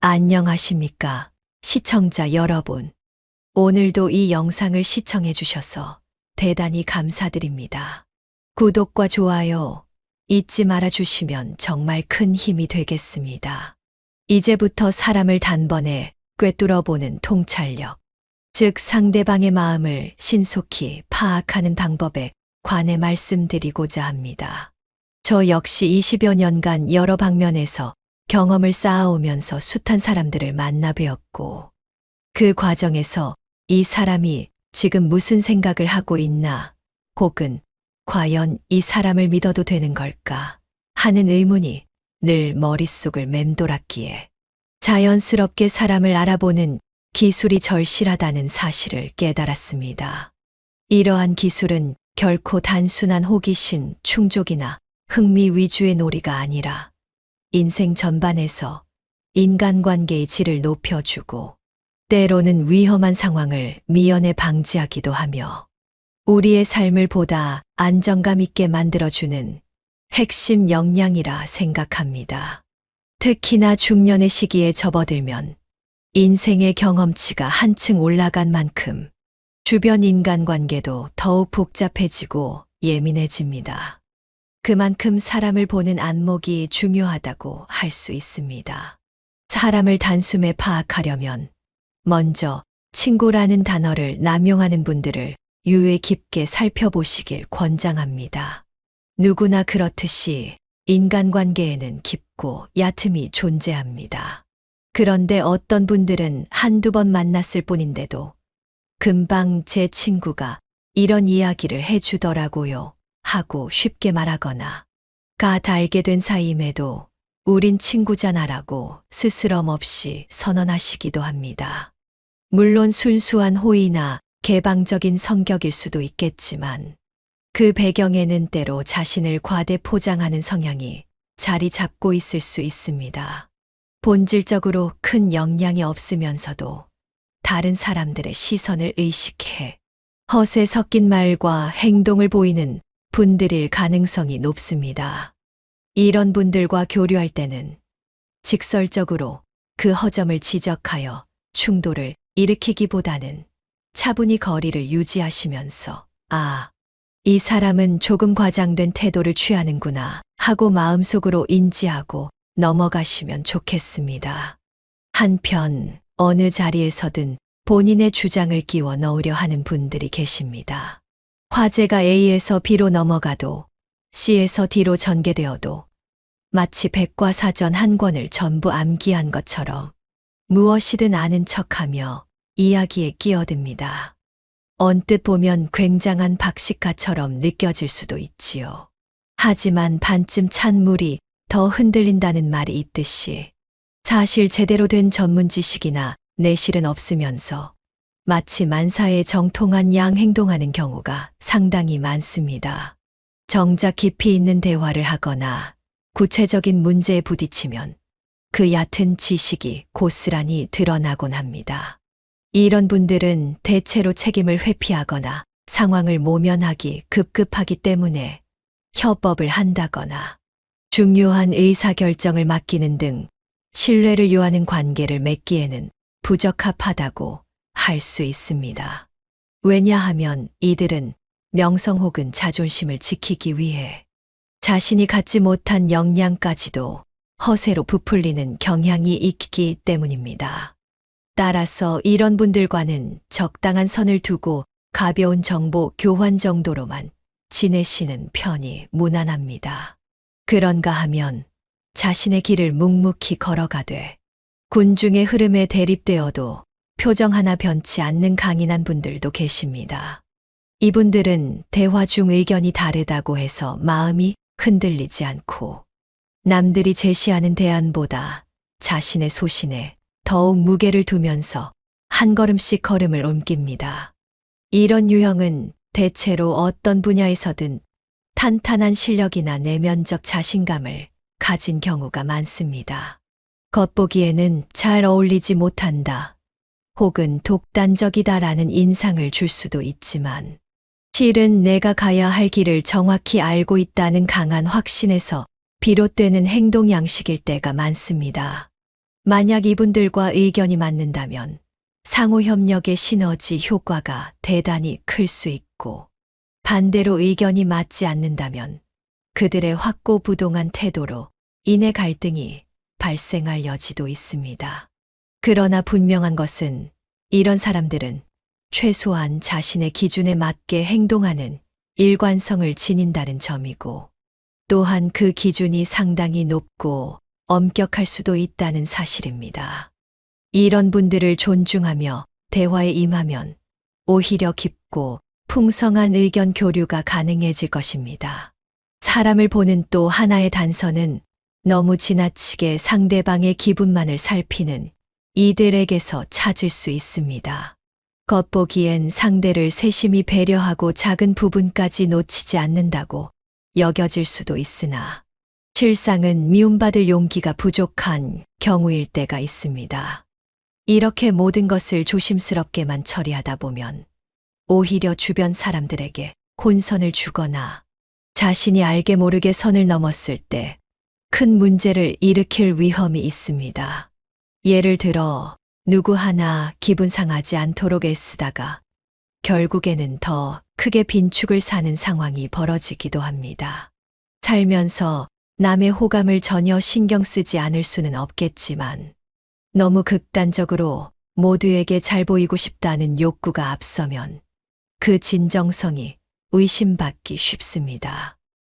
안녕하십니까, 시청자 여러분. 오늘도 이 영상을 시청해 주셔서 대단히 감사드립니다. 구독과 좋아요 잊지 말아 주시면 정말 큰 힘이 되겠습니다. 이제부터 사람을 단번에 꿰뚫어 보는 통찰력, 즉 상대방의 마음을 신속히 파악하는 방법에 관해 말씀드리고자 합니다. 저 역시 20여 년간 여러 방면에서 경험을 쌓아오면서 숱한 사람들을 만나 뵈었고, 그 과정에서 이 사람이 지금 무슨 생각을 하고 있나, 혹은 과연 이 사람을 믿어도 되는 걸까 하는 의문이 늘 머릿속을 맴돌았기에 자연스럽게 사람을 알아보는 기술이 절실하다는 사실을 깨달았습니다. 이러한 기술은 결코 단순한 호기심, 충족이나 흥미 위주의 놀이가 아니라 인생 전반에서 인간관계의 질을 높여주고 때로는 위험한 상황을 미연에 방지하기도 하며 우리의 삶을 보다 안정감 있게 만들어주는 핵심 역량이라 생각합니다. 특히나 중년의 시기에 접어들면 인생의 경험치가 한층 올라간 만큼 주변 인간관계도 더욱 복잡해지고 예민해집니다. 그만큼 사람을 보는 안목이 중요하다고 할 수 있습니다. 사람을 단숨에 파악하려면 먼저 친구라는 단어를 남용하는 분들을 유의 깊게 살펴보시길 권장합니다. 누구나 그렇듯이 인간관계에는 깊고 얕음이 존재합니다. 그런데 어떤 분들은 한두 번 만났을 뿐인데도 금방 제 친구가 이런 이야기를 해주더라고요 하고 쉽게 말하거나, 갓 알게 된 사이임에도 우린 친구잖아라고 스스럼 없이 선언하시기도 합니다. 물론 순수한 호의나 개방적인 성격일 수도 있겠지만 그 배경에는 때로 자신을 과대 포장하는 성향이 자리 잡고 있을 수 있습니다. 본질적으로 큰 역량이 없으면서도 다른 사람들의 시선을 의식해 허세 섞인 말과 행동을 보이는 분들일 가능성이 높습니다. 이런 분들과 교류할 때는 직설적으로 그 허점을 지적하여 충돌을 일으키기보다는 차분히 거리를 유지하시면서 이 사람은 조금 과장된 태도를 취하는구나 하고 마음속으로 인지하고 넘어가시면 좋겠습니다. 한편 어느 자리에서든 본인의 주장을 끼워 넣으려 하는 분들이 계십니다. 화제가 A에서 B로 넘어가도 C에서 D로 전개되어도 마치 백과사전 한 권을 전부 암기한 것처럼 무엇이든 아는 척하며 이야기에 끼어듭니다. 언뜻 보면 굉장한 박식가처럼 느껴질 수도 있지요. 하지만 반쯤 찬 물이 더 흔들린다는 말이 있듯이 사실 제대로 된 전문 지식이나 내실은 없으면서 마치 만사에 정통한 양 행동하는 경우가 상당히 많습니다. 정작 깊이 있는 대화를 하거나 구체적인 문제에 부딪히면 그 얕은 지식이 고스란히 드러나곤 합니다. 이런 분들은 대체로 책임을 회피하거나 상황을 모면하기 급급하기 때문에 협업을 한다거나 중요한 의사결정을 맡기는 등 신뢰를 요하는 관계를 맺기에는 부적합하다고 할 수 있습니다. 왜냐하면 이들은 명성 혹은 자존심을 지키기 위해 자신이 갖지 못한 역량까지도 허세로 부풀리는 경향이 있기 때문입니다. 따라서 이런 분들과는 적당한 선을 두고 가벼운 정보 교환 정도로만 지내시는 편이 무난합니다. 그런가 하면 자신의 길을 묵묵히 걸어가되 군중의 흐름에 대립되어도 표정 하나 변치 않는 강인한 분들도 계십니다. 이분들은 대화 중 의견이 다르다고 해서 마음이 흔들리지 않고 남들이 제시하는 대안보다 자신의 소신에 더욱 무게를 두면서 한 걸음씩 걸음을 옮깁니다. 이런 유형은 대체로 어떤 분야에서든 탄탄한 실력이나 내면적 자신감을 가진 경우가 많습니다. 겉보기에는 잘 어울리지 못한다, 혹은 독단적이다라는 인상을 줄 수도 있지만 실은 내가 가야 할 길을 정확히 알고 있다는 강한 확신에서 비롯되는 행동 양식일 때가 많습니다. 만약 이분들과 의견이 맞는다면 상호 협력의 시너지 효과가 대단히 클 수 있고, 반대로 의견이 맞지 않는다면 그들의 확고부동한 태도로 인해 갈등이 발생할 여지도 있습니다. 그러나 분명한 것은 이런 사람들은 최소한 자신의 기준에 맞게 행동하는 일관성을 지닌다는 점이고, 또한 그 기준이 상당히 높고 엄격할 수도 있다는 사실입니다. 이런 분들을 존중하며 대화에 임하면 오히려 깊고 풍성한 의견 교류가 가능해질 것입니다. 사람을 보는 또 하나의 단서는 너무 지나치게 상대방의 기분만을 살피는 이들에게서 찾을 수 있습니다. 겉보기엔 상대를 세심히 배려하고 작은 부분까지 놓치지 않는다고 여겨질 수도 있으나, 실상은 미움받을 용기가 부족한 경우일 때가 있습니다. 이렇게 모든 것을 조심스럽게만 처리하다 보면 오히려 주변 사람들에게 혼선을 주거나 자신이 알게 모르게 선을 넘었을 때 큰 문제를 일으킬 위험이 있습니다. 예를 들어 누구 하나 기분 상하지 않도록 애쓰다가 결국에는 더 크게 빈축을 사는 상황이 벌어지기도 합니다. 살면서 남의 호감을 전혀 신경 쓰지 않을 수는 없겠지만, 너무 극단적으로 모두에게 잘 보이고 싶다는 욕구가 앞서면 그 진정성이 의심받기 쉽습니다.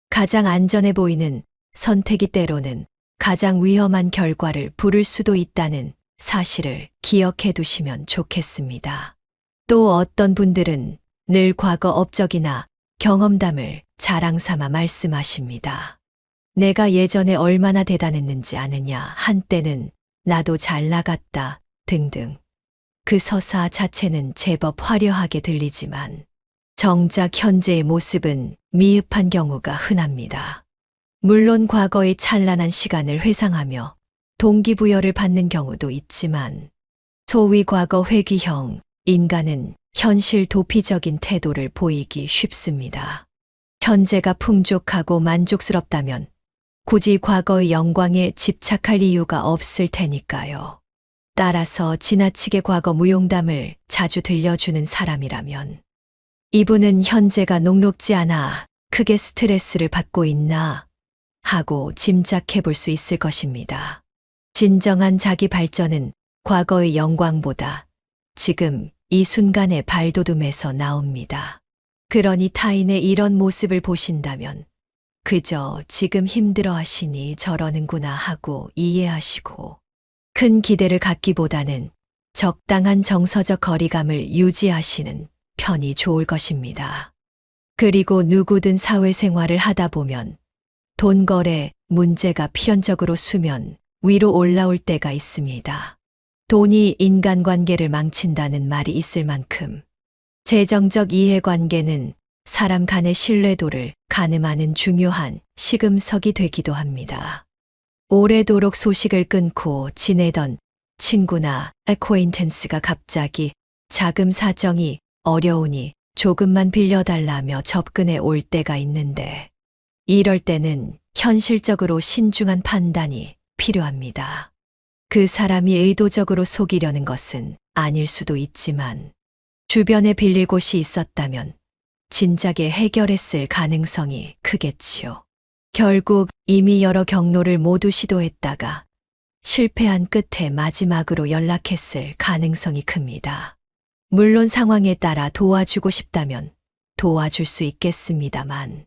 가장 안전해 보이는 선택이 때로는 가장 위험한 결과를 부를 수도 있다는 사실을 기억해 두시면 좋겠습니다. 또 어떤 분들은 늘 과거 업적이나 경험담을 자랑 삼아 말씀하십니다. 내가 예전에 얼마나 대단했는지 아느냐, 한때는 나도 잘 나갔다 등등. 그 서사 자체는 제법 화려하게 들리지만 정작 현재의 모습은 미흡한 경우가 흔합니다. 물론 과거의 찬란한 시간을 회상하며 동기부여를 받는 경우도 있지만, 소위 과거 회귀형 인간은 현실 도피적인 태도를 보이기 쉽습니다. 현재가 풍족하고 만족스럽다면 굳이 과거의 영광에 집착할 이유가 없을 테니까요. 따라서 지나치게 과거 무용담을 자주 들려주는 사람이라면 이분은 현재가 녹록지 않아 크게 스트레스를 받고 있나 하고 짐작해 볼 수 있을 것입니다. 진정한 자기 발전은 과거의 영광보다 지금 이 순간의 발돋움에서 나옵니다. 그러니 타인의 이런 모습을 보신다면 그저 지금 힘들어 하시니 저러는구나 하고 이해하시고, 큰 기대를 갖기보다는 적당한 정서적 거리감을 유지하시는 편이 좋을 것입니다. 그리고 누구든 사회생활을 하다 보면 돈 거래 문제가 필연적으로 수면 위로 올라올 때가 있습니다. 돈이 인간관계를 망친다는 말이 있을 만큼 재정적 이해관계는 사람 간의 신뢰도를 가늠하는 중요한 시금석이 되기도 합니다. 오래도록 소식을 끊고 지내던 친구나 acquaintance가 갑자기 자금 사정이 어려우니 조금만 빌려달라며 접근해 올 때가 있는데, 이럴 때는 현실적으로 신중한 판단이 필요합니다. 그 사람이 의도적으로 속이려는 것은 아닐 수도 있지만, 주변에 빌릴 곳이 있었다면 진작에 해결했을 가능성이 크겠지요. 결국 이미 여러 경로를 모두 시도했다가 실패한 끝에 마지막으로 연락했을 가능성이 큽니다. 물론 상황에 따라 도와주고 싶다면 도와줄 수 있겠습니다만,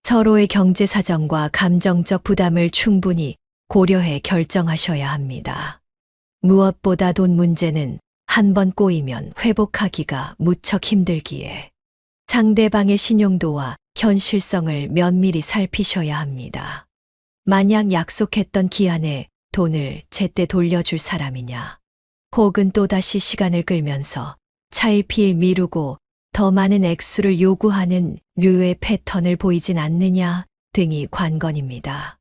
서로의 경제 사정과 감정적 부담을 충분히 고려해 결정하셔야 합니다. 무엇보다 돈 문제는 한 번 꼬이면 회복하기가 무척 힘들기에 상대방의 신용도와 현실성을 면밀히 살피셔야 합니다. 만약 약속했던 기한에 돈을 제때 돌려줄 사람이냐, 혹은 또다시 시간을 끌면서 차일피일 미루고 더 많은 액수를 요구하는 류의 패턴을 보이진 않느냐 등이 관건입니다.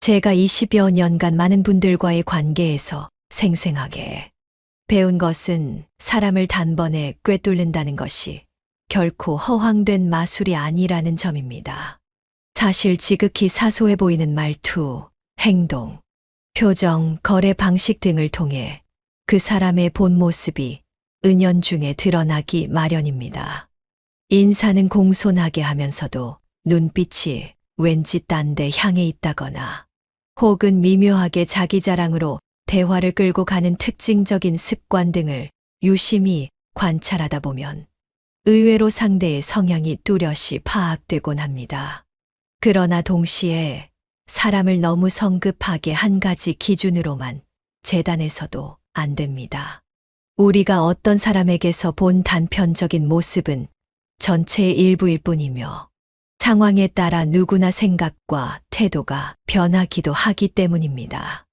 제가 20여 년간 많은 분들과의 관계에서 생생하게 배운 것은 사람을 단번에 꿰뚫는다는 것이 결코 허황된 마술이 아니라는 점입니다. 사실 지극히 사소해 보이는 말투, 행동, 표정, 거래 방식 등을 통해 그 사람의 본 모습이 은연중에 드러나기 마련입니다. 인사는 공손하게 하면서도 눈빛이 왠지 딴 데 향해 있다거나 혹은 미묘하게 자기 자랑으로 대화를 끌고 가는 특징적인 습관 등을 유심히 관찰하다 보면 의외로 상대의 성향이 뚜렷이 파악되곤 합니다. 그러나 동시에 사람을 너무 성급하게 한 가지 기준으로만 재단해서도 안 됩니다. 우리가 어떤 사람에게서 본 단편적인 모습은 전체의 일부일 뿐이며 상황에 따라 누구나 생각과 태도가 변하기도 하기 때문입니다.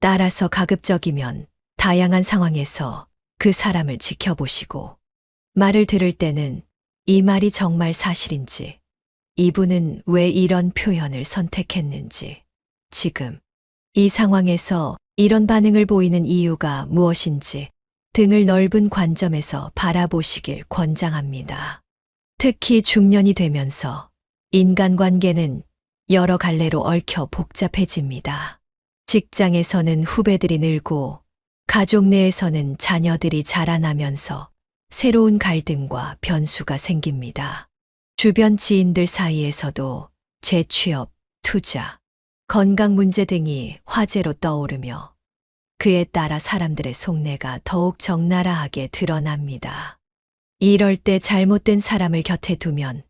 따라서 가급적이면 다양한 상황에서 그 사람을 지켜보시고 말을 들을 때는 이 말이 정말 사실인지, 이분은 왜 이런 표현을 선택했는지, 지금 이 상황에서 이런 반응을 보이는 이유가 무엇인지 등을 넓은 관점에서 바라보시길 권장합니다. 특히 중년이 되면서 인간관계는 여러 갈래로 얽혀 복잡해집니다. 직장에서는 후배들이 늘고 가족 내에서는 자녀들이 자라나면서 새로운 갈등과 변수가 생깁니다. 주변 지인들 사이에서도 재취업, 투자, 건강 문제 등이 화제로 떠오르며 그에 따라 사람들의 속내가 더욱 적나라하게 드러납니다. 이럴 때 잘못된 사람을 곁에 두면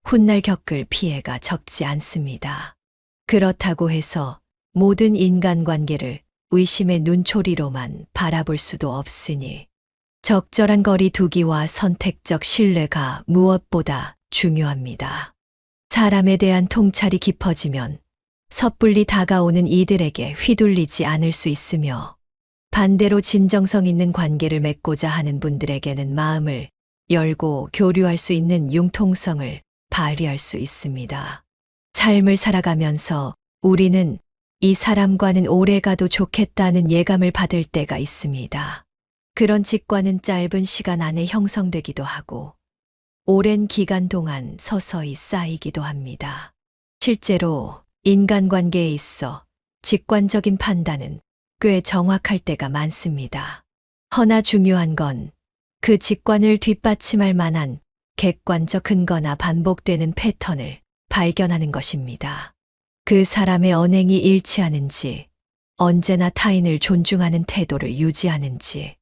훗날 겪을 피해가 적지 않습니다. 그렇다고 해서 모든 인간관계를 의심의 눈초리로만 바라볼 수도 없으니 적절한 거리 두기와 선택적 신뢰가 무엇보다 중요합니다. 사람에 대한 통찰이 깊어지면 섣불리 다가오는 이들에게 휘둘리지 않을 수 있으며 반대로 진정성 있는 관계를 맺고자 하는 분들에게는 마음을 열고 교류할 수 있는 융통성을 발휘할 수 있습니다. 삶을 살아가면서 우리는 이 사람과는 오래가도 좋겠다는 예감을 받을 때가 있습니다. 그런 직관은 짧은 시간 안에 형성되기도 하고 오랜 기간 동안 서서히 쌓이기도 합니다. 실제로 인간관계에 있어 직관적인 판단은 꽤 정확할 때가 많습니다. 허나 중요한 건 그 직관을 뒷받침할 만한 객관적 근거나 반복되는 패턴을 발견하는 것입니다. 그 사람의 언행이 일치하는지, 언제나 타인을 존중하는 태도를 유지하는지,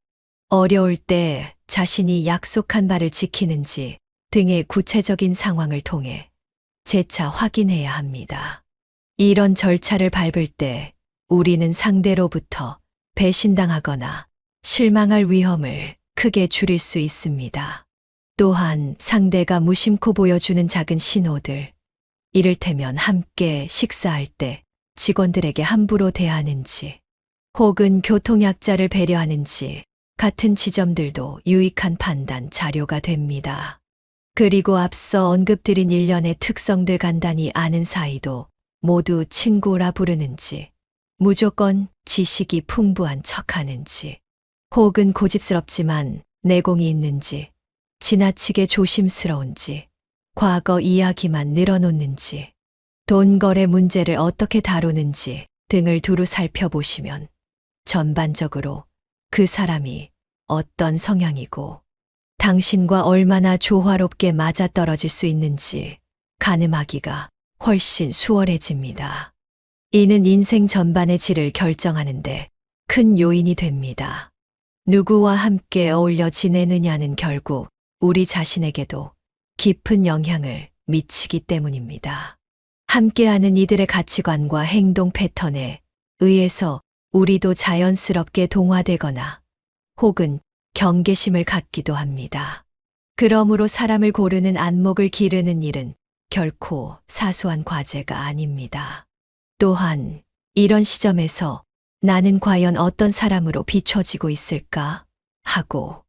어려울 때 자신이 약속한 바를 지키는지 등의 구체적인 상황을 통해 재차 확인해야 합니다. 이런 절차를 밟을 때 우리는 상대로부터 배신당하거나 실망할 위험을 크게 줄일 수 있습니다. 또한 상대가 무심코 보여주는 작은 신호들, 이를테면 함께 식사할 때 직원들에게 함부로 대하는지, 혹은 교통약자를 배려하는지 같은 지점들도 유익한 판단 자료가 됩니다. 그리고 앞서 언급드린 일련의 특성들 간단히 아는 사이도 모두 친구라 부르는지, 무조건 지식이 풍부한 척하는지, 혹은 고집스럽지만 내공이 있는지, 지나치게 조심스러운지, 과거 이야기만 늘어놓는지, 돈 거래 문제를 어떻게 다루는지 등을 두루 살펴보시면 전반적으로 그 사람이 어떤 성향이고 당신과 얼마나 조화롭게 맞아떨어질 수 있는지 가늠하기가 훨씬 수월해집니다. 이는 인생 전반의 질을 결정하는데 큰 요인이 됩니다. 누구와 함께 어울려 지내느냐는 결국 우리 자신에게도 깊은 영향을 미치기 때문입니다. 함께하는 이들의 가치관과 행동 패턴에 의해서 우리도 자연스럽게 동화되거나 혹은 경계심을 갖기도 합니다. 그러므로 사람을 고르는 안목을 기르는 일은 결코 사소한 과제가 아닙니다. 또한 이런 시점에서 나는 과연 어떤 사람으로 비춰지고 있을까 하고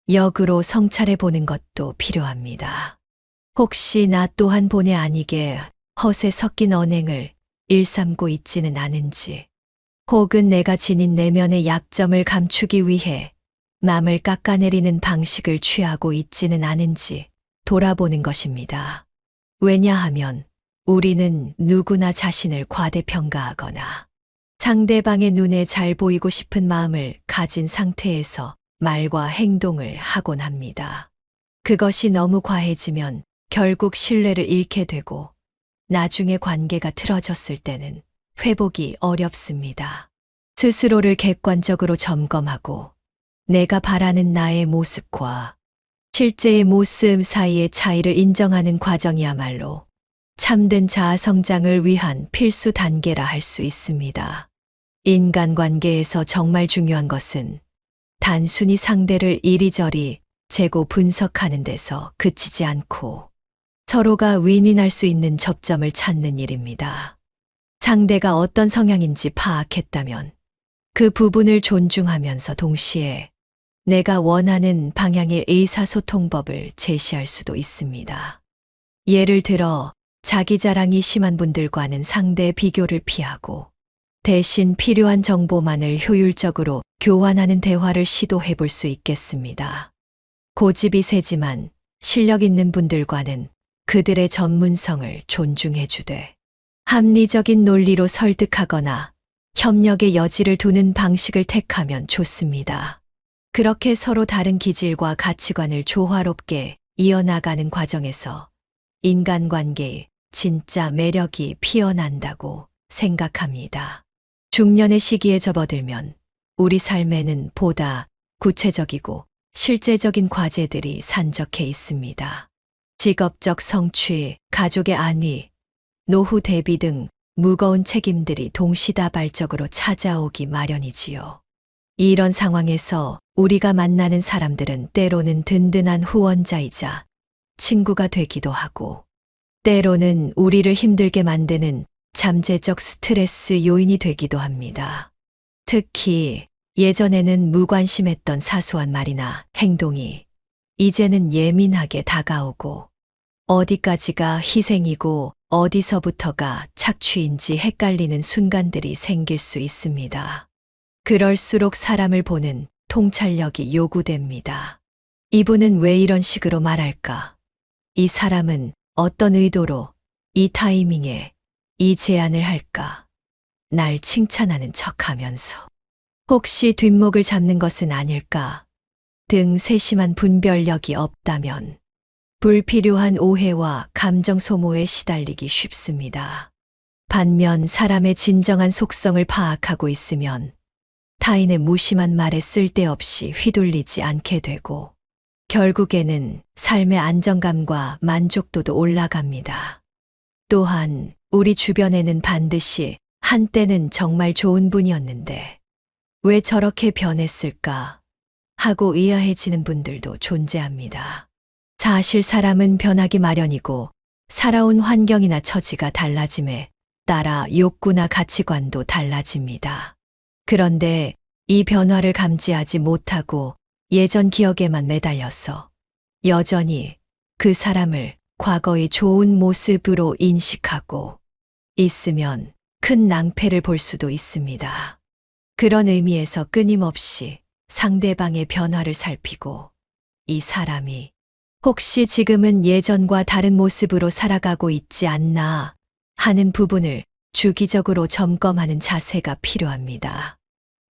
역으로 성찰해 보는 것도 필요합니다. 혹시 나 또한 본의 아니게 허세 섞인 언행을 일삼고 있지는 않은지, 혹은 내가 지닌 내면의 약점을 감추기 위해 남을 깎아내리는 방식을 취하고 있지는 않은지 돌아보는 것입니다. 왜냐하면 우리는 누구나 자신을 과대평가하거나 상대방의 눈에 잘 보이고 싶은 마음을 가진 상태에서 말과 행동을 하곤 합니다. 그것이 너무 과해지면 결국 신뢰를 잃게 되고 나중에 관계가 틀어졌을 때는 회복이 어렵습니다. 스스로를 객관적으로 점검하고 내가 바라는 나의 모습과 실제의 모습 사이의 차이를 인정하는 과정이야말로 참된 자아 성장을 위한 필수 단계라 할 수 있습니다. 인간관계에서 정말 중요한 것은 단순히 상대를 이리저리 재고 분석하는 데서 그치지 않고 서로가 윈윈할 수 있는 접점을 찾는 일입니다. 상대가 어떤 성향인지 파악했다면 그 부분을 존중하면서 동시에 내가 원하는 방향의 의사소통법을 제시할 수도 있습니다. 예를 들어 자기 자랑이 심한 분들과는 상대 비교를 피하고 대신 필요한 정보만을 효율적으로 교환하는 대화를 시도해 볼 수 있겠습니다. 고집이 세지만 실력 있는 분들과는 그들의 전문성을 존중해 주되 합리적인 논리로 설득하거나 협력의 여지를 두는 방식을 택하면 좋습니다. 그렇게 서로 다른 기질과 가치관을 조화롭게 이어나가는 과정에서 인간관계의 진짜 매력이 피어난다고 생각합니다. 중년의 시기에 접어들면 우리 삶에는 보다 구체적이고 실제적인 과제들이 산적해 있습니다. 직업적 성취, 가족의 안위, 노후 대비 등 무거운 책임들이 동시다발적으로 찾아오기 마련이지요. 이런 상황에서 우리가 만나는 사람들은 때로는 든든한 후원자이자 친구가 되기도 하고, 때로는 우리를 힘들게 만드는 잠재적 스트레스 요인이 되기도 합니다. 특히 예전에는 무관심했던 사소한 말이나 행동이 이제는 예민하게 다가오고 어디까지가 희생이고 어디서부터가 착취인지 헷갈리는 순간들이 생길 수 있습니다. 그럴수록 사람을 보는 통찰력이 요구됩니다. 이분은 왜 이런 식으로 말할까? 이 사람은 어떤 의도로 이 타이밍에 이 제안을 할까? 날 칭찬하는 척하면서 혹시 뒷목을 잡는 것은 아닐까? 등 세심한 분별력이 없다면 불필요한 오해와 감정 소모에 시달리기 쉽습니다. 반면 사람의 진정한 속성을 파악하고 있으면 타인의 무심한 말에 쓸데없이 휘둘리지 않게 되고 결국에는 삶의 안정감과 만족도도 올라갑니다. 또한 우리 주변에는 반드시 한때는 정말 좋은 분이었는데 왜 저렇게 변했을까 하고 의아해지는 분들도 존재합니다. 사실 사람은 변하기 마련이고 살아온 환경이나 처지가 달라짐에 따라 욕구나 가치관도 달라집니다. 그런데 이 변화를 감지하지 못하고 예전 기억에만 매달려서 여전히 그 사람을 과거의 좋은 모습으로 인식하고 있으면 큰 낭패를 볼 수도 있습니다. 그런 의미에서 끊임없이 상대방의 변화를 살피고 이 사람이 혹시 지금은 예전과 다른 모습으로 살아가고 있지 않나 하는 부분을 주기적으로 점검하는 자세가 필요합니다.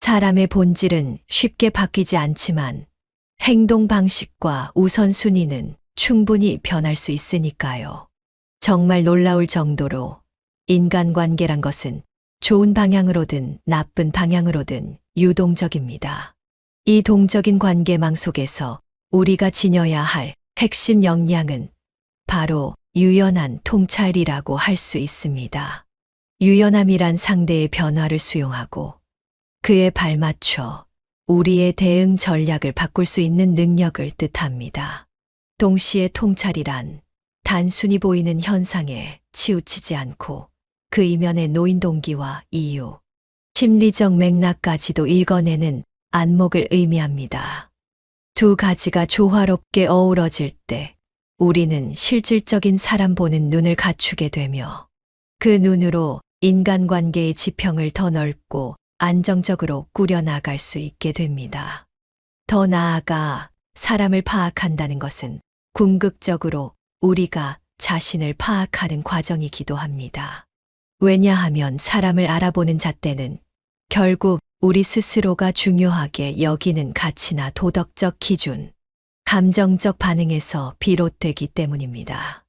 사람의 본질은 쉽게 바뀌지 않지만 행동 방식과 우선순위는 충분히 변할 수 있으니까요. 정말 놀라울 정도로 인간관계란 것은 좋은 방향으로든 나쁜 방향으로든 유동적입니다. 이 동적인 관계망 속에서 우리가 지녀야 할 핵심 역량은 바로 유연한 통찰이라고 할 수 있습니다. 유연함이란 상대의 변화를 수용하고 그에 발맞춰 우리의 대응 전략을 바꿀 수 있는 능력을 뜻합니다. 동시에 통찰이란 단순히 보이는 현상에 치우치지 않고 그 이면의 노인 동기와 이유, 심리적 맥락까지도 읽어내는 안목을 의미합니다. 두 가지가 조화롭게 어우러질 때 우리는 실질적인 사람 보는 눈을 갖추게 되며 그 눈으로 인간관계의 지평을 더 넓고 안정적으로 꾸려나갈 수 있게 됩니다. 더 나아가 사람을 파악한다는 것은 궁극적으로 우리가 자신을 파악하는 과정이기도 합니다. 왜냐하면 사람을 알아보는 잣대는 결국 우리 스스로가 중요하게 여기는 가치나 도덕적 기준, 감정적 반응에서 비롯되기 때문입니다.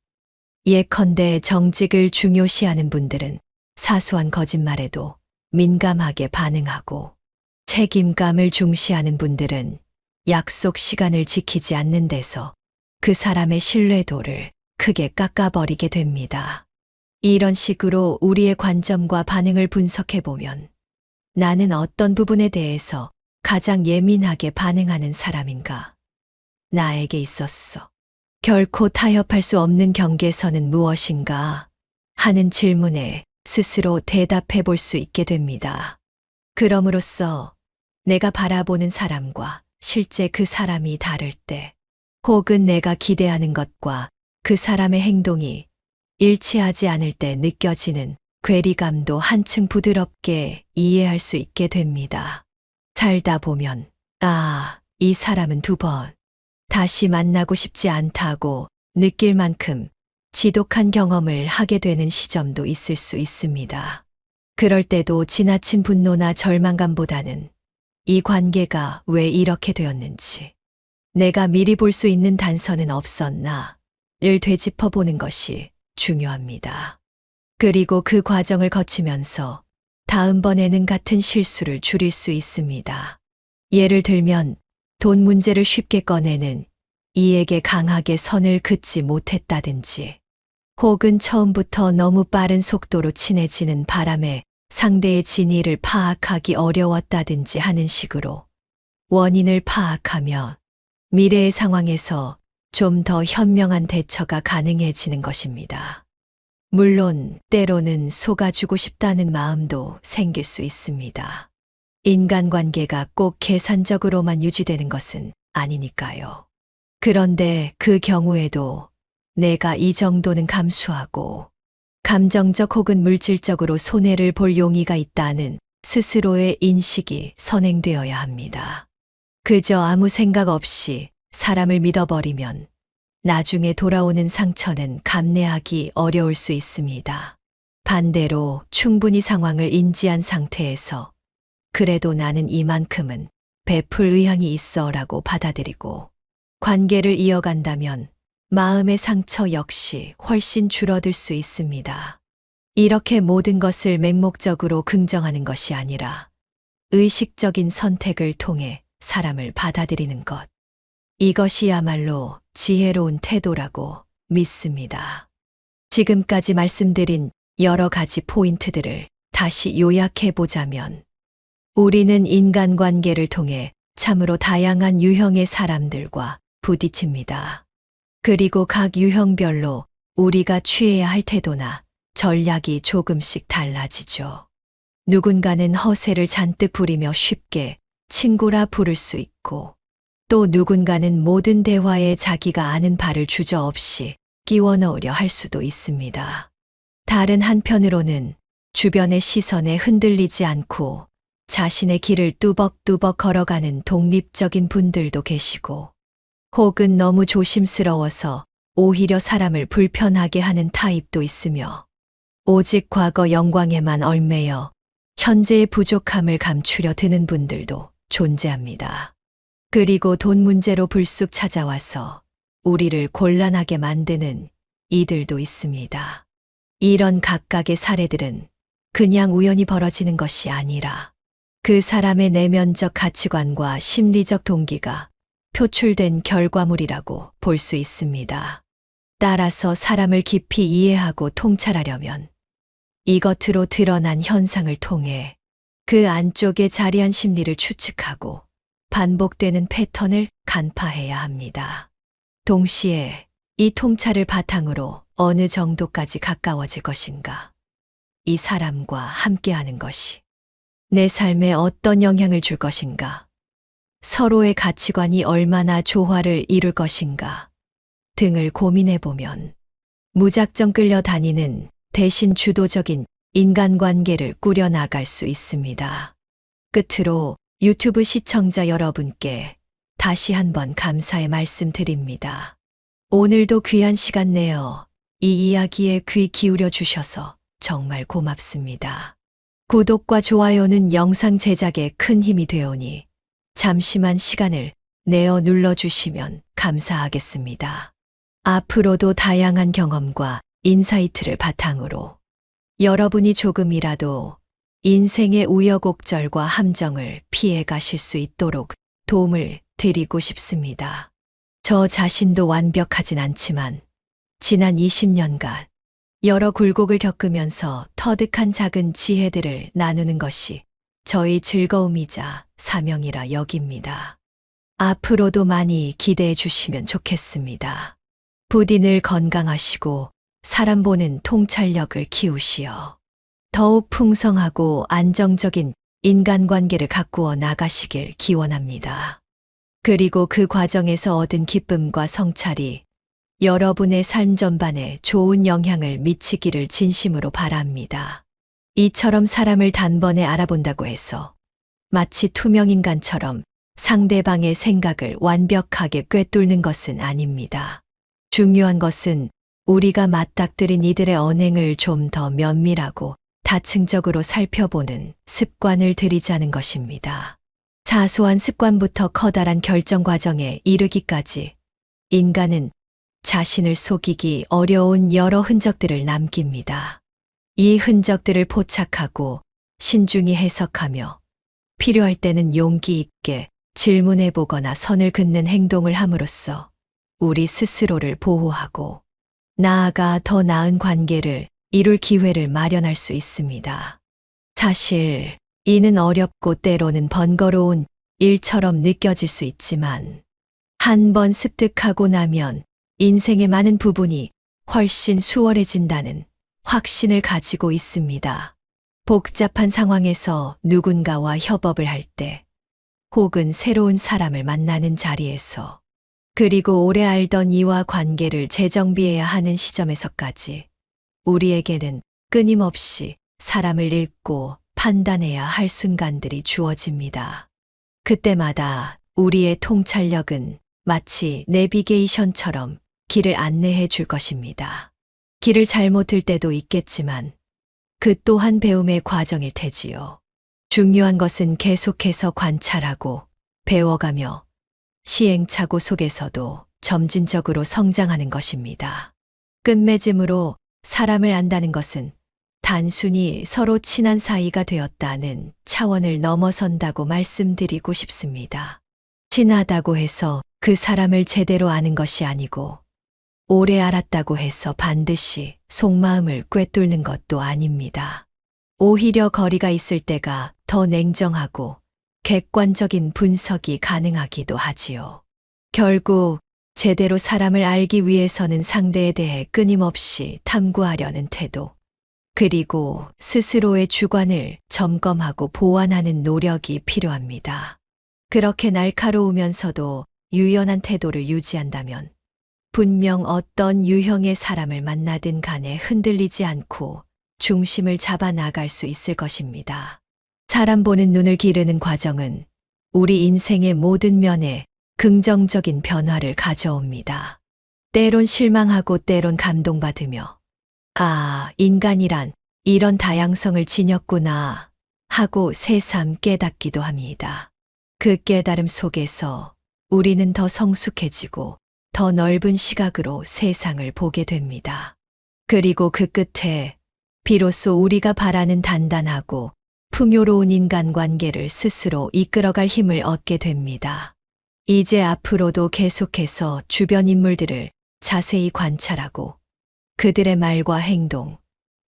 예컨대 정직을 중요시하는 분들은 사소한 거짓말에도 민감하게 반응하고, 책임감을 중시하는 분들은 약속 시간을 지키지 않는 데서 그 사람의 신뢰도를 크게 깎아버리게 됩니다. 이런 식으로 우리의 관점과 반응을 분석해보면 나는 어떤 부분에 대해서 가장 예민하게 반응하는 사람인가? 나에게 있었어. 결코 타협할 수 없는 경계선은 무엇인가? 하는 질문에 스스로 대답해 볼 수 있게 됩니다. 그럼으로써 내가 바라보는 사람과 실제 그 사람이 다를 때, 혹은 내가 기대하는 것과 그 사람의 행동이 일치하지 않을 때 느껴지는 괴리감도 한층 부드럽게 이해할 수 있게 됩니다. 살다 보면, 이 사람은 2번 다시 만나고 싶지 않다고 느낄 만큼 지독한 경험을 하게 되는 시점도 있을 수 있습니다. 그럴 때도 지나친 분노나 절망감보다는 이 관계가 왜 이렇게 되었는지, 내가 미리 볼 수 있는 단서는 없었나를 되짚어 보는 것이 중요합니다. 그리고 그 과정을 거치면서 다음번에는 같은 실수를 줄일 수 있습니다. 예를 들면 돈 문제를 쉽게 꺼내는 이에게 강하게 선을 긋지 못했다든지, 혹은 처음부터 너무 빠른 속도로 친해지는 바람에 상대의 진위를 파악하기 어려웠다든지 하는 식으로 원인을 파악하며 미래의 상황에서 좀 더 현명한 대처가 가능해지는 것입니다. 물론 때로는 속아주고 싶다는 마음도 생길 수 있습니다. 인간관계가 꼭 계산적으로만 유지되는 것은 아니니까요. 그런데 그 경우에도 내가 이 정도는 감수하고 감정적 혹은 물질적으로 손해를 볼 용의가 있다는 스스로의 인식이 선행되어야 합니다. 그저 아무 생각 없이 사람을 믿어버리면 나중에 돌아오는 상처는 감내하기 어려울 수 있습니다. 반대로 충분히 상황을 인지한 상태에서 그래도 나는 이만큼은 베풀 의향이 있어라고 받아들이고 관계를 이어간다면 마음의 상처 역시 훨씬 줄어들 수 있습니다. 이렇게 모든 것을 맹목적으로 긍정하는 것이 아니라 의식적인 선택을 통해 사람을 받아들이는 것. 이것이야말로 지혜로운 태도라고 믿습니다. 지금까지 말씀드린 여러 가지 포인트들을 다시 요약해 보자면, 우리는 인간관계를 통해 참으로 다양한 유형의 사람들과 부딪힙니다. 그리고 각 유형별로 우리가 취해야 할 태도나 전략이 조금씩 달라지죠. 누군가는 허세를 잔뜩 부리며 쉽게 친구라 부를 수 있고, 또 누군가는 모든 대화에 자기가 아는 바를 주저없이 끼워 넣으려 할 수도 있습니다. 다른 한편으로는 주변의 시선에 흔들리지 않고 자신의 길을 뚜벅뚜벅 걸어가는 독립적인 분들도 계시고, 혹은 너무 조심스러워서 오히려 사람을 불편하게 하는 타입도 있으며, 오직 과거 영광에만 얽매여 현재의 부족함을 감추려 드는 분들도 존재합니다. 그리고 돈 문제로 불쑥 찾아와서 우리를 곤란하게 만드는 이들도 있습니다. 이런 각각의 사례들은 그냥 우연히 벌어지는 것이 아니라 그 사람의 내면적 가치관과 심리적 동기가 표출된 결과물이라고 볼 수 있습니다. 따라서 사람을 깊이 이해하고 통찰하려면 이 겉으로 드러난 현상을 통해 그 안쪽에 자리한 심리를 추측하고 반복되는 패턴을 간파해야 합니다. 동시에 이 통찰을 바탕으로 어느 정도까지 가까워질 것인가, 이 사람과 함께하는 것이 내 삶에 어떤 영향을 줄 것인가, 서로의 가치관이 얼마나 조화를 이룰 것인가 등을 고민해보면 무작정 끌려다니는 대신 주도적인 인간관계를 꾸려나갈 수 있습니다. 끝으로 유튜브 시청자 여러분께 다시 한번 감사의 말씀 드립니다. 오늘도 귀한 시간 내어 이 이야기에 귀 기울여 주셔서 정말 고맙습니다. 구독과 좋아요는 영상 제작에 큰 힘이 되오니 잠시만 시간을 내어 눌러주시면 감사하겠습니다. 앞으로도 다양한 경험과 인사이트를 바탕으로 여러분이 조금이라도 인생의 우여곡절과 함정을 피해 가실 수 있도록 도움을 드리고 싶습니다. 저 자신도 완벽하진 않지만 지난 20년간 여러 굴곡을 겪으면서 터득한 작은 지혜들을 나누는 것이 저희 즐거움이자 사명이라 여깁니다. 앞으로도 많이 기대해 주시면 좋겠습니다. 부디 늘 건강하시고 사람 보는 통찰력을 키우시어 더욱 풍성하고 안정적인 인간관계를 가꾸어 나가시길 기원합니다. 그리고 그 과정에서 얻은 기쁨과 성찰이 여러분의 삶 전반에 좋은 영향을 미치기를 진심으로 바랍니다. 이처럼 사람을 단번에 알아본다고 해서 마치 투명인간처럼 상대방의 생각을 완벽하게 꿰뚫는 것은 아닙니다. 중요한 것은 우리가 맞닥뜨린 이들의 언행을 좀 더 면밀하고 다층적으로 살펴보는 습관을 들이자는 것입니다. 사소한 습관부터 커다란 결정 과정에 이르기까지 인간은 자신을 속이기 어려운 여러 흔적들을 남깁니다. 이 흔적들을 포착하고 신중히 해석하며 필요할 때는 용기 있게 질문해 보거나 선을 긋는 행동을 함으로써 우리 스스로를 보호하고 나아가 더 나은 관계를 이룰 기회를 마련할 수 있습니다. 사실 이는 어렵고 때로는 번거로운 일처럼 느껴질 수 있지만 한 번 습득하고 나면 인생의 많은 부분이 훨씬 수월해진다는 확신을 가지고 있습니다. 복잡한 상황에서 누군가와 협업을 할 때, 혹은 새로운 사람을 만나는 자리에서, 그리고 오래 알던 이와 관계를 재정비해야 하는 시점에서까지 우리에게는 끊임없이 사람을 읽고 판단해야 할 순간들이 주어집니다. 그때마다 우리의 통찰력은 마치 내비게이션처럼 길을 안내해 줄 것입니다. 길을 잘못 들 때도 있겠지만 그 또한 배움의 과정일 테지요. 중요한 것은 계속해서 관찰하고 배워가며 시행착오 속에서도 점진적으로 성장하는 것입니다. 끝맺음으로 사람을 안다는 것은 단순히 서로 친한 사이가 되었다는 차원을 넘어선다고 말씀드리고 싶습니다. 친하다고 해서 그 사람을 제대로 아는 것이 아니고 오래 알았다고 해서 반드시 속마음을 꿰뚫는 것도 아닙니다. 오히려 거리가 있을 때가 더 냉정하고 객관적인 분석이 가능하기도 하지요. 결국 제대로 사람을 알기 위해서는 상대에 대해 끊임없이 탐구하려는 태도, 그리고 스스로의 주관을 점검하고 보완하는 노력이 필요합니다. 그렇게 날카로우면서도 유연한 태도를 유지한다면 분명 어떤 유형의 사람을 만나든 간에 흔들리지 않고 중심을 잡아 나갈 수 있을 것입니다. 사람 보는 눈을 기르는 과정은 우리 인생의 모든 면에 긍정적인 변화를 가져옵니다. 때론 실망하고 때론 감동받으며 아, 인간이란 이런 다양성을 지녔구나 하고 새삼 깨닫기도 합니다. 그 깨달음 속에서 우리는 더 성숙해지고 더 넓은 시각으로 세상을 보게 됩니다. 그리고 그 끝에 비로소 우리가 바라는 단단하고 풍요로운 인간관계를 스스로 이끌어갈 힘을 얻게 됩니다. 이제 앞으로도 계속해서 주변 인물들을 자세히 관찰하고 그들의 말과 행동,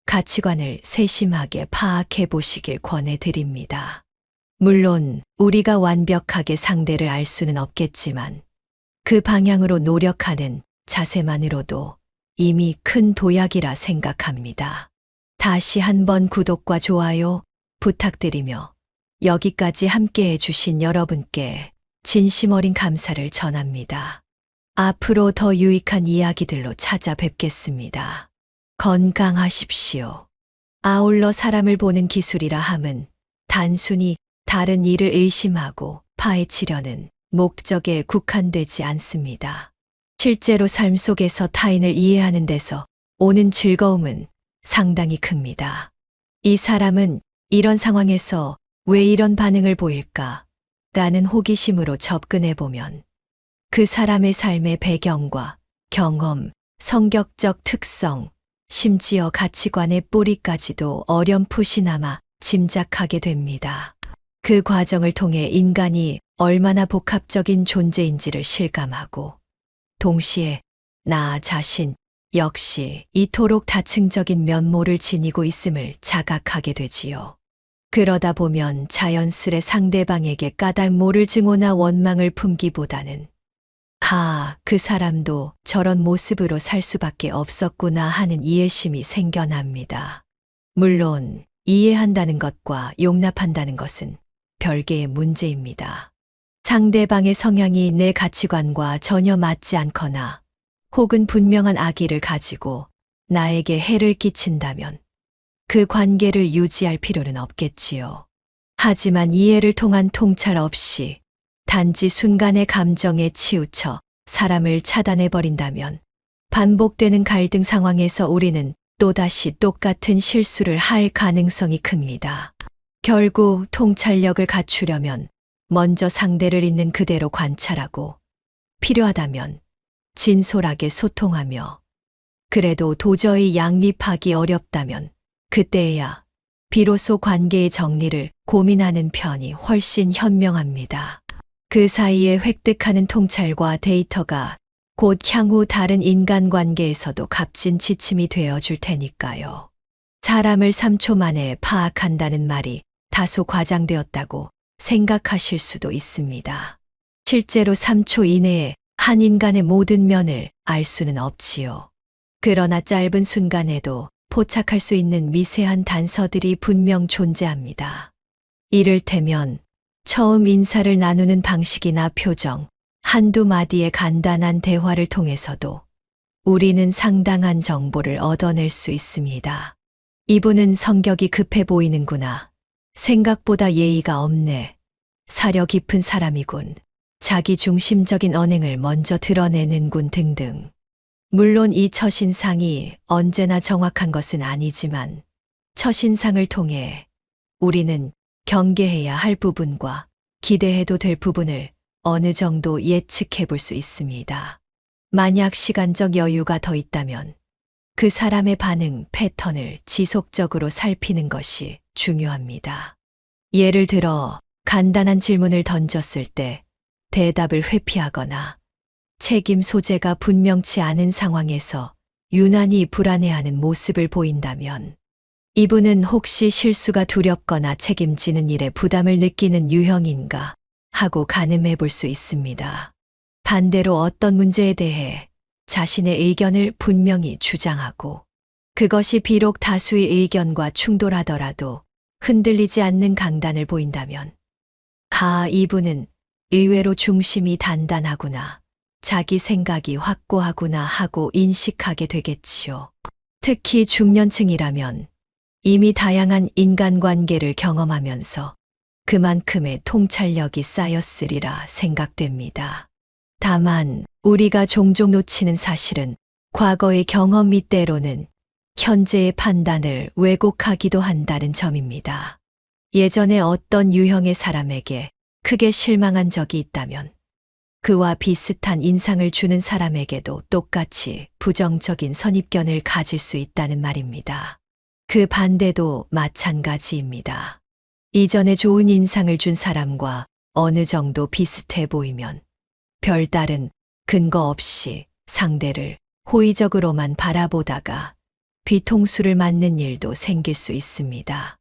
가치관을 세심하게 파악해 보시길 권해드립니다. 물론 우리가 완벽하게 상대를 알 수는 없겠지만 그 방향으로 노력하는 자세만으로도 이미 큰 도약이라 생각합니다. 다시 한번 구독과 좋아요 부탁드리며 여기까지 함께해 주신 여러분께 진심 어린 감사를 전합니다. 앞으로 더 유익한 이야기들로 찾아뵙겠습니다. 건강하십시오. 아울러 사람을 보는 기술이라 함은 단순히 다른 이를 의심하고 파헤치려는 목적에 국한되지 않습니다. 실제로 삶 속에서 타인을 이해하는 데서 오는 즐거움은 상당히 큽니다. 이 사람은 이런 상황에서 왜 이런 반응을 보일까? 라는 호기심으로 접근해보면 그 사람의 삶의 배경과 경험, 성격적 특성, 심지어 가치관의 뿌리까지도 어렴풋이나마 짐작하게 됩니다. 그 과정을 통해 인간이 얼마나 복합적인 존재인지를 실감하고 동시에 나 자신 역시 이토록 다층적인 면모를 지니고 있음을 자각하게 되지요. 그러다 보면 자연스레 상대방에게 까닭모를 증오나 원망을 품기보다는 그 사람도 저런 모습으로 살 수밖에 없었구나 하는 이해심이 생겨납니다. 물론 이해한다는 것과 용납한다는 것은 별개의 문제입니다. 상대방의 성향이 내 가치관과 전혀 맞지 않거나 혹은 분명한 악의를 가지고 나에게 해를 끼친다면 그 관계를 유지할 필요는 없겠지요. 하지만 이해를 통한 통찰 없이 단지 순간의 감정에 치우쳐 사람을 차단해버린다면 반복되는 갈등 상황에서 우리는 또다시 똑같은 실수를 할 가능성이 큽니다. 결국 통찰력을 갖추려면 먼저 상대를 있는 그대로 관찰하고 필요하다면 진솔하게 소통하며 그래도 도저히 양립하기 어렵다면 그때야 비로소 관계의 정리를 고민하는 편이 훨씬 현명합니다. 그 사이에 획득하는 통찰과 데이터가 곧 향후 다른 인간관계에서도 값진 지침이 되어줄 테니까요. 사람을 3초 만에 파악한다는 말이 다소 과장되었다고 생각하실 수도 있습니다. 실제로 3초 이내에 한 인간의 모든 면을 알 수는 없지요. 그러나 짧은 순간에도 포착할 수 있는 미세한 단서들이 분명 존재합니다. 이를테면 처음 인사를 나누는 방식이나 표정, 한두 마디의 간단한 대화를 통해서도 우리는 상당한 정보를 얻어낼 수 있습니다. 이분은 성격이 급해 보이는구나. 생각보다 예의가 없네. 사려 깊은 사람이군. 자기 중심적인 언행을 먼저 드러내는군 등등. 물론 이 첫인상이 언제나 정확한 것은 아니지만 첫인상을 통해 우리는 경계해야 할 부분과 기대해도 될 부분을 어느 정도 예측해 볼 수 있습니다. 만약 시간적 여유가 더 있다면 그 사람의 반응 패턴을 지속적으로 살피는 것이 중요합니다. 예를 들어 간단한 질문을 던졌을 때 대답을 회피하거나 책임 소재가 분명치 않은 상황에서 유난히 불안해하는 모습을 보인다면 이분은 혹시 실수가 두렵거나 책임지는 일에 부담을 느끼는 유형인가 하고 가늠해 볼 수 있습니다. 반대로 어떤 문제에 대해 자신의 의견을 분명히 주장하고 그것이 비록 다수의 의견과 충돌하더라도 흔들리지 않는 강단을 보인다면 이분은 의외로 중심이 단단하구나. 자기 생각이 확고하구나 하고 인식하게 되겠지요. 특히 중년층이라면 이미 다양한 인간관계를 경험하면서 그만큼의 통찰력이 쌓였으리라 생각됩니다. 다만 우리가 종종 놓치는 사실은 과거의 경험이 때로는 현재의 판단을 왜곡하기도 한다는 점입니다. 예전에 어떤 유형의 사람에게 크게 실망한 적이 있다면 그와 비슷한 인상을 주는 사람에게도 똑같이 부정적인 선입견을 가질 수 있다는 말입니다. 그 반대도 마찬가지입니다. 이전에 좋은 인상을 준 사람과 어느 정도 비슷해 보이면 별다른 근거 없이 상대를 호의적으로만 바라보다가 뒤통수를 맞는 일도 생길 수 있습니다.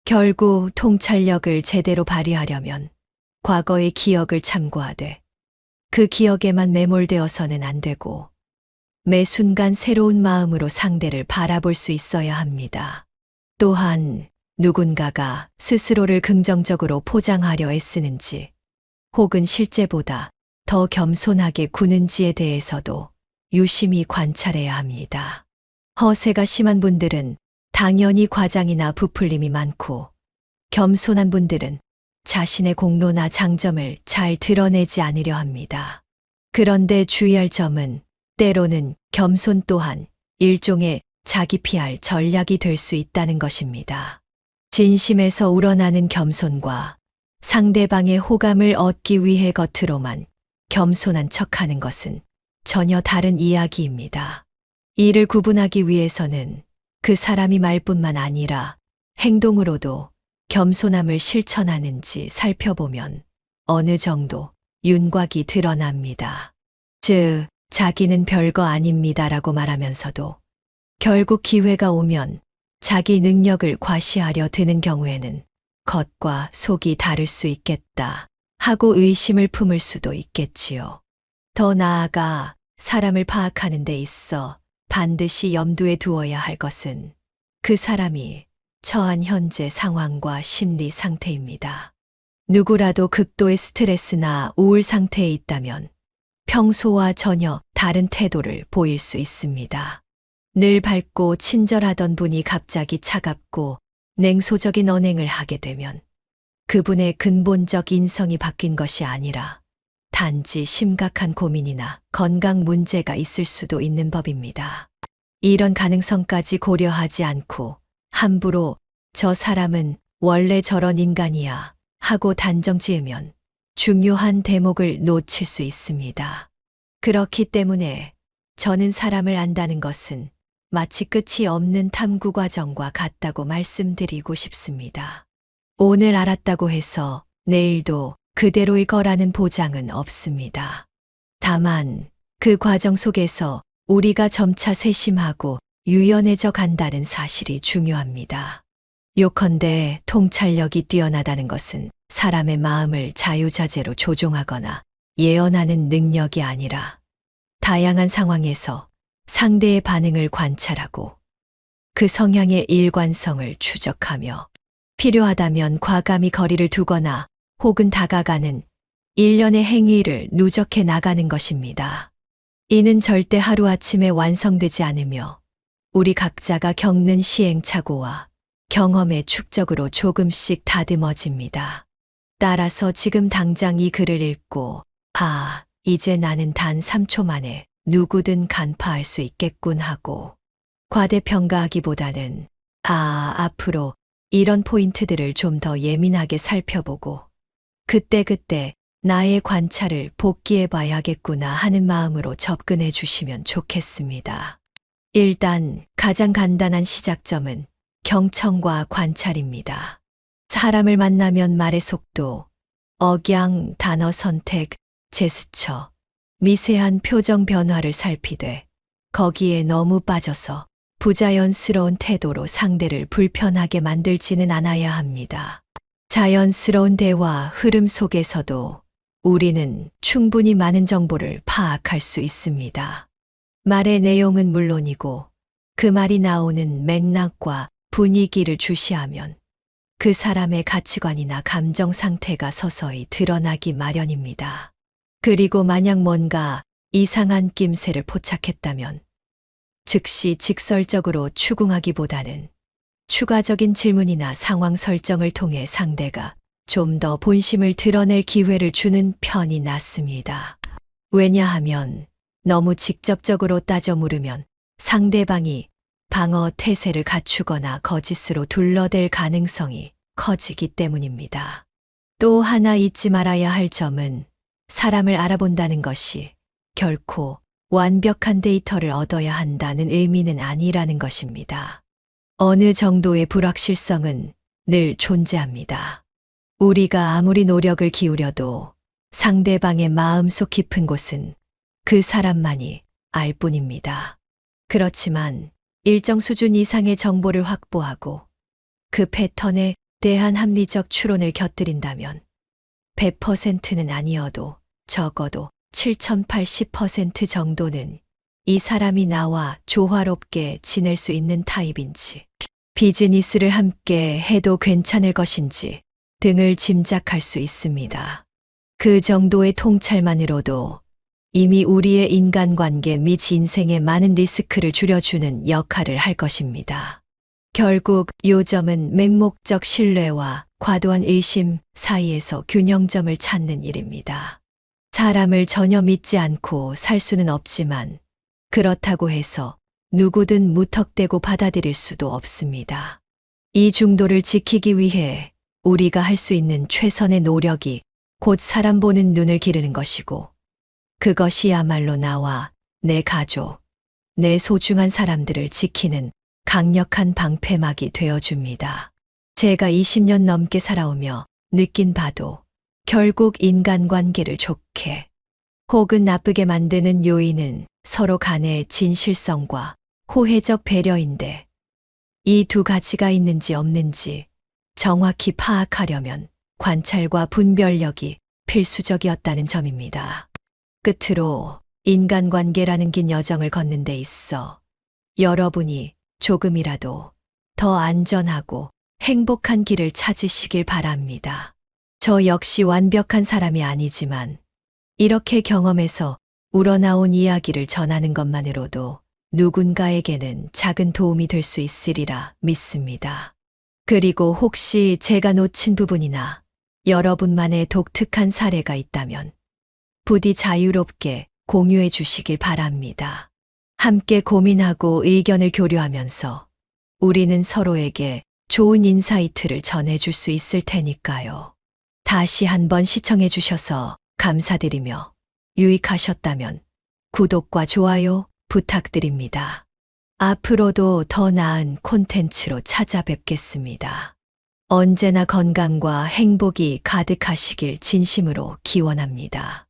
결국 통찰력을 제대로 발휘하려면 과거의 기억을 참고하되 그 기억에만 매몰되어서는 안 되고 매 순간 새로운 마음으로 상대를 바라볼 수 있어야 합니다. 또한 누군가가 스스로를 긍정적으로 포장하려 애쓰는지 혹은 실제보다 더 겸손하게 구는지에 대해서도 유심히 관찰해야 합니다. 허세가 심한 분들은 당연히 과장이나 부풀림이 많고 겸손한 분들은 자신의 공로나 장점을 잘 드러내지 않으려 합니다. 그런데 주의할 점은 때로는 겸손 또한 일종의 자기 PR 전략이 될 수 있다는 것입니다. 진심에서 우러나는 겸손과 상대방의 호감을 얻기 위해 겉으로만 겸손한 척하는 것은 전혀 다른 이야기입니다. 이를 구분하기 위해서는 그 사람이 말뿐만 아니라 행동으로도 겸손함을 실천하는지 살펴보면 어느 정도 윤곽이 드러납니다. 즉, 자기는 별거 아닙니다라고 말하면서도 결국 기회가 오면 자기 능력을 과시하려 드는 경우에는 겉과 속이 다를 수 있겠다 하고 의심을 품을 수도 있겠지요. 더 나아가 사람을 파악하는 데 있어 반드시 염두에 두어야 할 것은 그 사람이 처한 현재 상황과 심리 상태입니다. 누구라도 극도의 스트레스나 우울 상태에 있다면 평소와 전혀 다른 태도를 보일 수 있습니다. 늘 밝고 친절하던 분이 갑자기 차갑고 냉소적인 언행을 하게 되면 그분의 근본적 인성이 바뀐 것이 아니라 단지 심각한 고민이나 건강 문제가 있을 수도 있는 법입니다. 이런 가능성까지 고려하지 않고 함부로 저 사람은 원래 저런 인간이야 하고 단정 지으면 중요한 대목을 놓칠 수 있습니다. 그렇기 때문에 저는 사람을 안다는 것은 마치 끝이 없는 탐구 과정과 같다고 말씀드리고 싶습니다. 오늘 알았다고 해서 내일도 그대로일 거라는 보장은 없습니다. 다만 그 과정 속에서 우리가 점차 세심하고 유연해져 간다는 사실이 중요합니다. 요컨대 통찰력이 뛰어나다는 것은 사람의 마음을 자유자재로 조종하거나 예언하는 능력이 아니라 다양한 상황에서 상대의 반응을 관찰하고 그 성향의 일관성을 추적하며 필요하다면 과감히 거리를 두거나 혹은 다가가는 일련의 행위를 누적해 나가는 것입니다. 이는 절대 하루아침에 완성되지 않으며 우리 각자가 겪는 시행착오와 경험의 축적으로 조금씩 다듬어집니다. 따라서 지금 당장 이 글을 읽고 이제 나는 단 3초 만에 누구든 간파할 수 있겠군 하고 과대평가하기보다는 앞으로 이런 포인트들을 좀 더 예민하게 살펴보고 그때그때 나의 관찰을 복기해 봐야겠구나 하는 마음으로 접근해 주시면 좋겠습니다. 일단 가장 간단한 시작점은 경청과 관찰입니다. 사람을 만나면 말의 속도, 억양, 단어 선택, 제스처, 미세한 표정 변화를 살피되 거기에 너무 빠져서 부자연스러운 태도로 상대를 불편하게 만들지는 않아야 합니다. 자연스러운 대화 흐름 속에서도 우리는 충분히 많은 정보를 파악할 수 있습니다. 말의 내용은 물론이고 그 말이 나오는 맥락과 분위기를 주시하면 그 사람의 가치관이나 감정 상태가 서서히 드러나기 마련입니다. 그리고 만약 뭔가 이상한 낌새를 포착했다면 즉시 직설적으로 추궁하기보다는 추가적인 질문이나 상황 설정을 통해 상대가 좀 더 본심을 드러낼 기회를 주는 편이 낫습니다. 왜냐하면 너무 직접적으로 따져 물으면 상대방이 방어 태세를 갖추거나 거짓으로 둘러댈 가능성이 커지기 때문입니다. 또 하나 잊지 말아야 할 점은 사람을 알아본다는 것이 결코 완벽한 데이터를 얻어야 한다는 의미는 아니라는 것입니다. 어느 정도의 불확실성은 늘 존재합니다. 우리가 아무리 노력을 기울여도 상대방의 마음속 깊은 곳은 그 사람만이 알 뿐입니다. 그렇지만 일정 수준 이상의 정보를 확보하고 그 패턴에 대한 합리적 추론을 곁들인다면 100%는 아니어도 적어도 7080% 정도는 이 사람이 나와 조화롭게 지낼 수 있는 타입인지, 비즈니스를 함께 해도 괜찮을 것인지 등을 짐작할 수 있습니다. 그 정도의 통찰만으로도 이미 우리의 인간관계 및 인생의 많은 리스크를 줄여주는 역할을 할 것입니다. 결국 요점은 맹목적 신뢰와 과도한 의심 사이에서 균형점을 찾는 일입니다. 사람을 전혀 믿지 않고 살 수는 없지만 그렇다고 해서 누구든 무턱대고 받아들일 수도 없습니다. 이 중도를 지키기 위해 우리가 할 수 있는 최선의 노력이 곧 사람 보는 눈을 기르는 것이고, 그것이야말로 나와 내 가족, 내 소중한 사람들을 지키는 강력한 방패막이 되어줍니다. 제가 20년 넘게 살아오며 느낀 바도 결국 인간관계를 좋게 혹은 나쁘게 만드는 요인은 서로 간의 진실성과 호혜적 배려인데, 이 두 가지가 있는지 없는지 정확히 파악하려면 관찰과 분별력이 필수적이었다는 점입니다. 끝으로 인간관계라는 긴 여정을 걷는 데 있어 여러분이 조금이라도 더 안전하고 행복한 길을 찾으시길 바랍니다. 저 역시 완벽한 사람이 아니지만 이렇게 경험해서 우러나온 이야기를 전하는 것만으로도 누군가에게는 작은 도움이 될 수 있으리라 믿습니다. 그리고 혹시 제가 놓친 부분이나 여러분만의 독특한 사례가 있다면 부디 자유롭게 공유해 주시길 바랍니다. 함께 고민하고 의견을 교류하면서 우리는 서로에게 좋은 인사이트를 전해줄 수 있을 테니까요. 다시 한번 시청해 주셔서 감사드리며 유익하셨다면 구독과 좋아요 부탁드립니다. 앞으로도 더 나은 콘텐츠로 찾아뵙겠습니다. 언제나 건강과 행복이 가득하시길 진심으로 기원합니다.